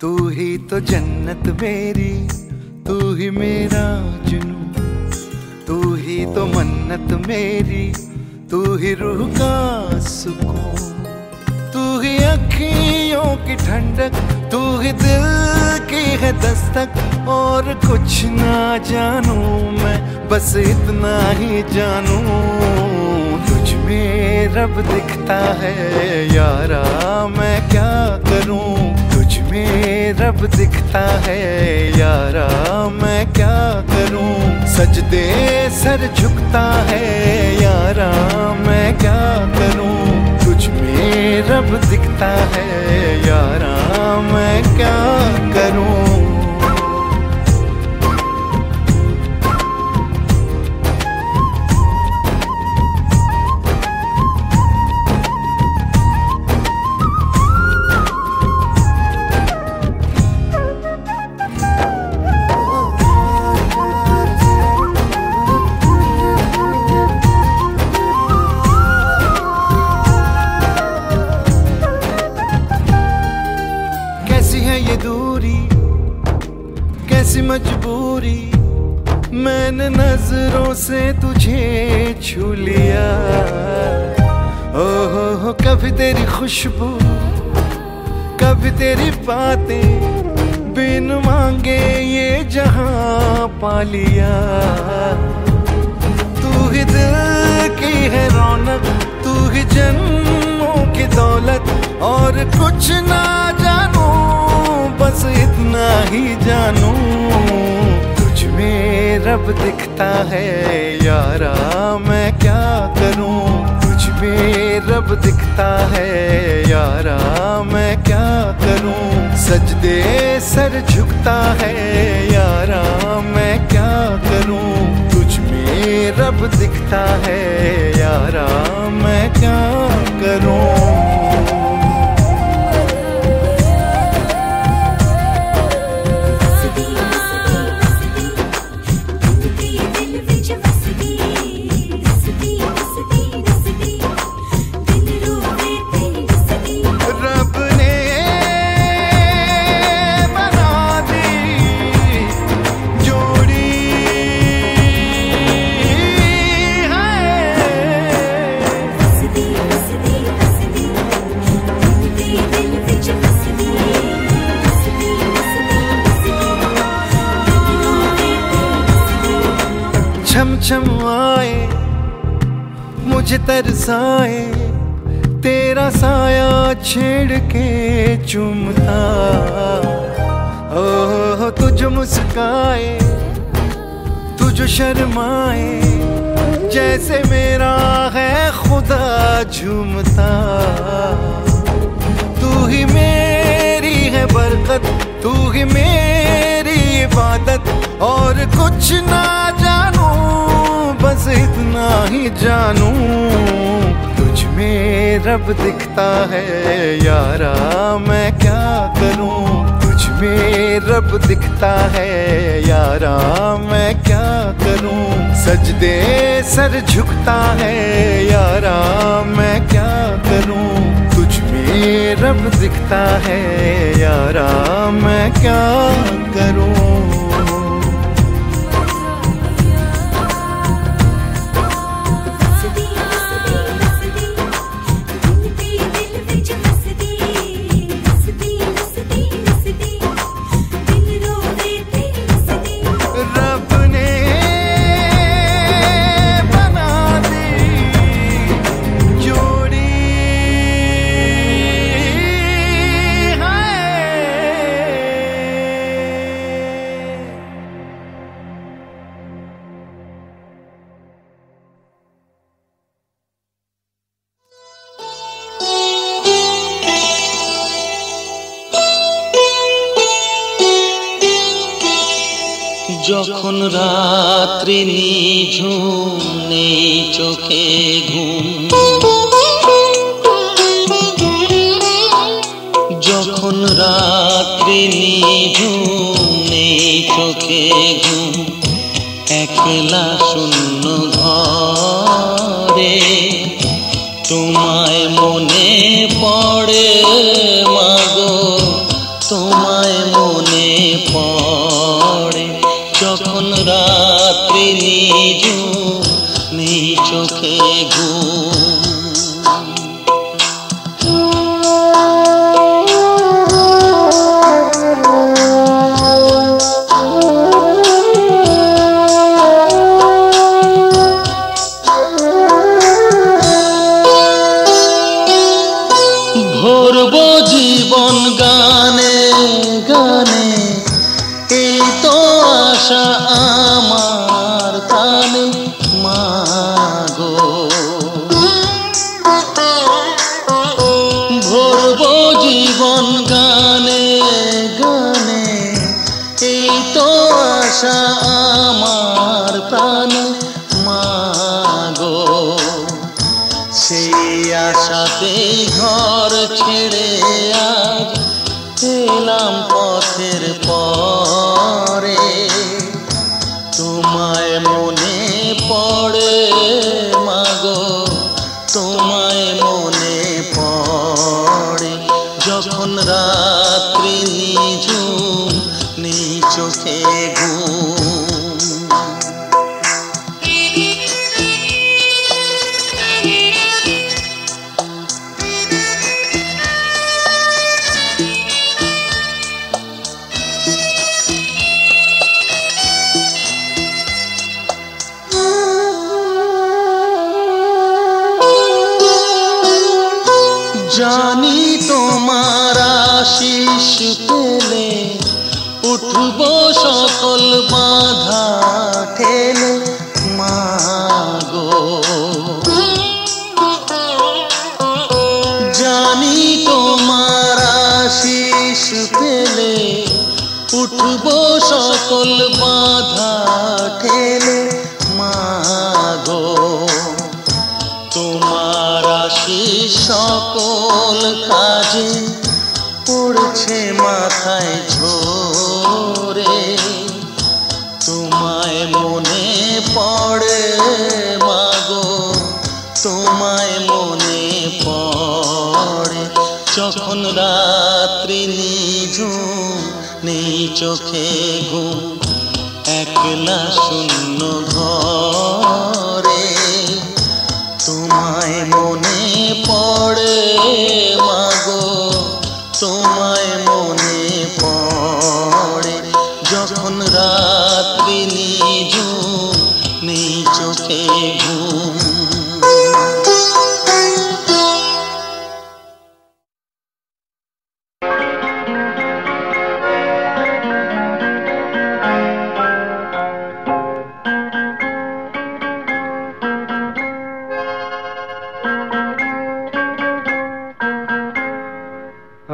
तू ही तो जन्नत मेरी, तू ही मेरा जुनून, तू ही तो मन्नत मेरी, तू ही रूह का सुकून, तू ही अखियों की ठंडक, तू ही दिल की है दस्तक। और कुछ ना जानू मैं, बस इतना ही जानू, तुझ में रब दिखता है यारा, मैं क्या करूं। तुझ में रब दिखता है यारा, मैं क्या करूं। सजदे सर झुकता है यारा, मैं क्या करूं। तुझ में रब दिखता है यारा, मैं क्या करूं। कैसी मजबूरी, मैंने नजरों से तुझे छू लिया। ओहो कभी तेरी खुशबू, कभी तेरी बातें, बिन मांगे ये जहां पा लिया। तू ही दिल की है रौनक, तू ही जन्मों की दौलत। और कुछ ना जानू, बस इतना ही जानू, तुझ में रब दिखता है यारा, मैं क्या करूं। तुझ में रब दिखता है यारा, मैं क्या करूं। सजदे सर झुकता है यारा, मैं क्या करूं। तुझ में रब दिखता है यारा, मैं क्या करूं। छम छम आए मुझे तरसाए, तेरा साया छेड़ के चूमता। ओह तुझ मुस्काए, तुझ शर्माए, जैसे मेरा है खुदा झूमता। तू ही मेरी है बरकत, तू ही मेरी इबादत। और कुछ ना जानू, बस इतना ही जानू, तुझ में रब दिखता है यारा, मैं क्या करूं। तुझ में रब दिखता है यारा, मैं क्या करूं। सजदे सर झुकता है यारा, मैं क्या करूं। तुझ में रब दिखता है यारा, मैं क्या करूं। যখন রাত্রি নিঝুম নেই চোখে ঘুম, যখন রাত্রি নিঝুম নেই চোখে ঘুম, একলা শূন্য ঘরে তোমায় মনে পড়ে মাগো, তোমায় মনে পড়ে যখন রাত্রি নিঝুম নেই চোখে ঘুম। ভরবো জীবন গানে গানে এই তো আশা আমার প্রাণে মাগো। ভরবো জীবন গানে গানে এই তো আশা আমার প্রাণে মাগো। সেই আশাতেই ঘর ছেড়ে আজ এলাম পথের পরে। তোমায় মনে পড়ে মাগো, তোমায় মনে পড়ে যখন রাত্রি নিঝুম নেই চোখে ঘুম। জানি তোমার আশিস পেলে উঠবো সকল বাধা ঠেলে মাগো। জানি তোমার আশিস পেলে উঠবো সকল বাধা ঠেলে মাগো। তোমার আশিস সকল কাজে পড়ছে মাথায় ঝরে। তোমায় মনে পড়ে মাগো, তোমায় মনে পড়ে যখন রাত্রি নিঝুম নেই চোখে ঘুম। একলা শূন্য ঘরে তোমায় মনে পড়ে মাগো, তোমায় মনে পড়ে যখন রাত্রি নিঝুম নেই চোখে ঘুম।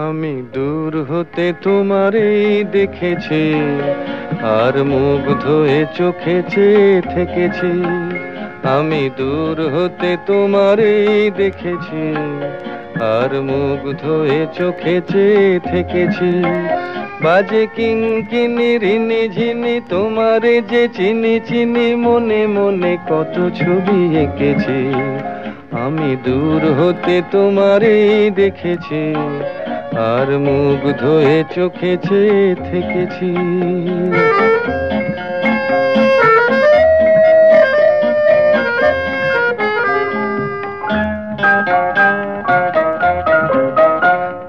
আমি দূর হতে তোমারই দেখেছি, আর মুগ্ধ হয়ে চোখে চেয়ে থেকেছি। আমি দূর হতে তোমারই দেখেছি, আর মুগ্ধ হয়ে চোখে চেয়ে থেকেছি। বাজে কিঙ্কিনি রিনি ঝিনি তোমারে যে চিনি চিনি, মনে মনে কত ছবি এঁকেছি। আমি দূর হতে তোমারই দেখেছি, আর মুগ্ধ হয়ে চোখে চেয়ে থেকেছি।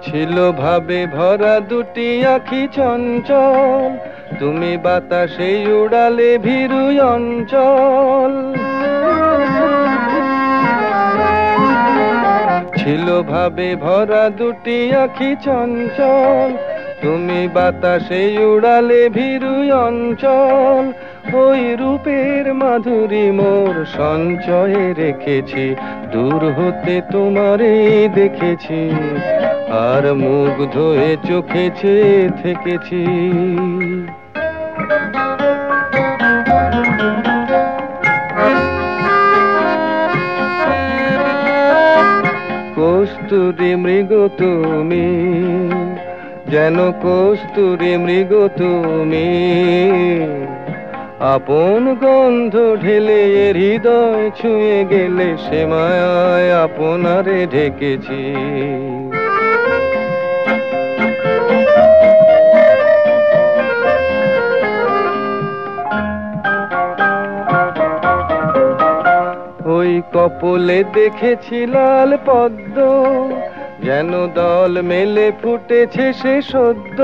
ছিল ভাবে ভরা দুটি আঁখি চঞ্চল, তুমি বাতাসে উড়ালে ভীরু অঞ্চল। ছিল ভাবে ভরা দুটি আঁখি চঞ্চল, তুমি বাতাসে উড়ালে ভীরু অঞ্চল। ওই রূপের মাধুরী মোর সঞ্চয়ে রেখেছি, দূর হতে তোমারে দেখেছি, আর মুগ্ধ হয়ে চোখে চেয়ে থেকেছি। কস্তুরী মৃগ তুমি, যেন কস্তুরী মৃগ তুমি, আপন গন্ধ ঢেলে হৃদয় ছুঁয়ে গেলে, সে মায়ায় আপনারে ঢেকেছি। ওই কপলে দেখেছি লাল পদ্ম, যেন দল মেলে ফুটেছে সে সদ্য।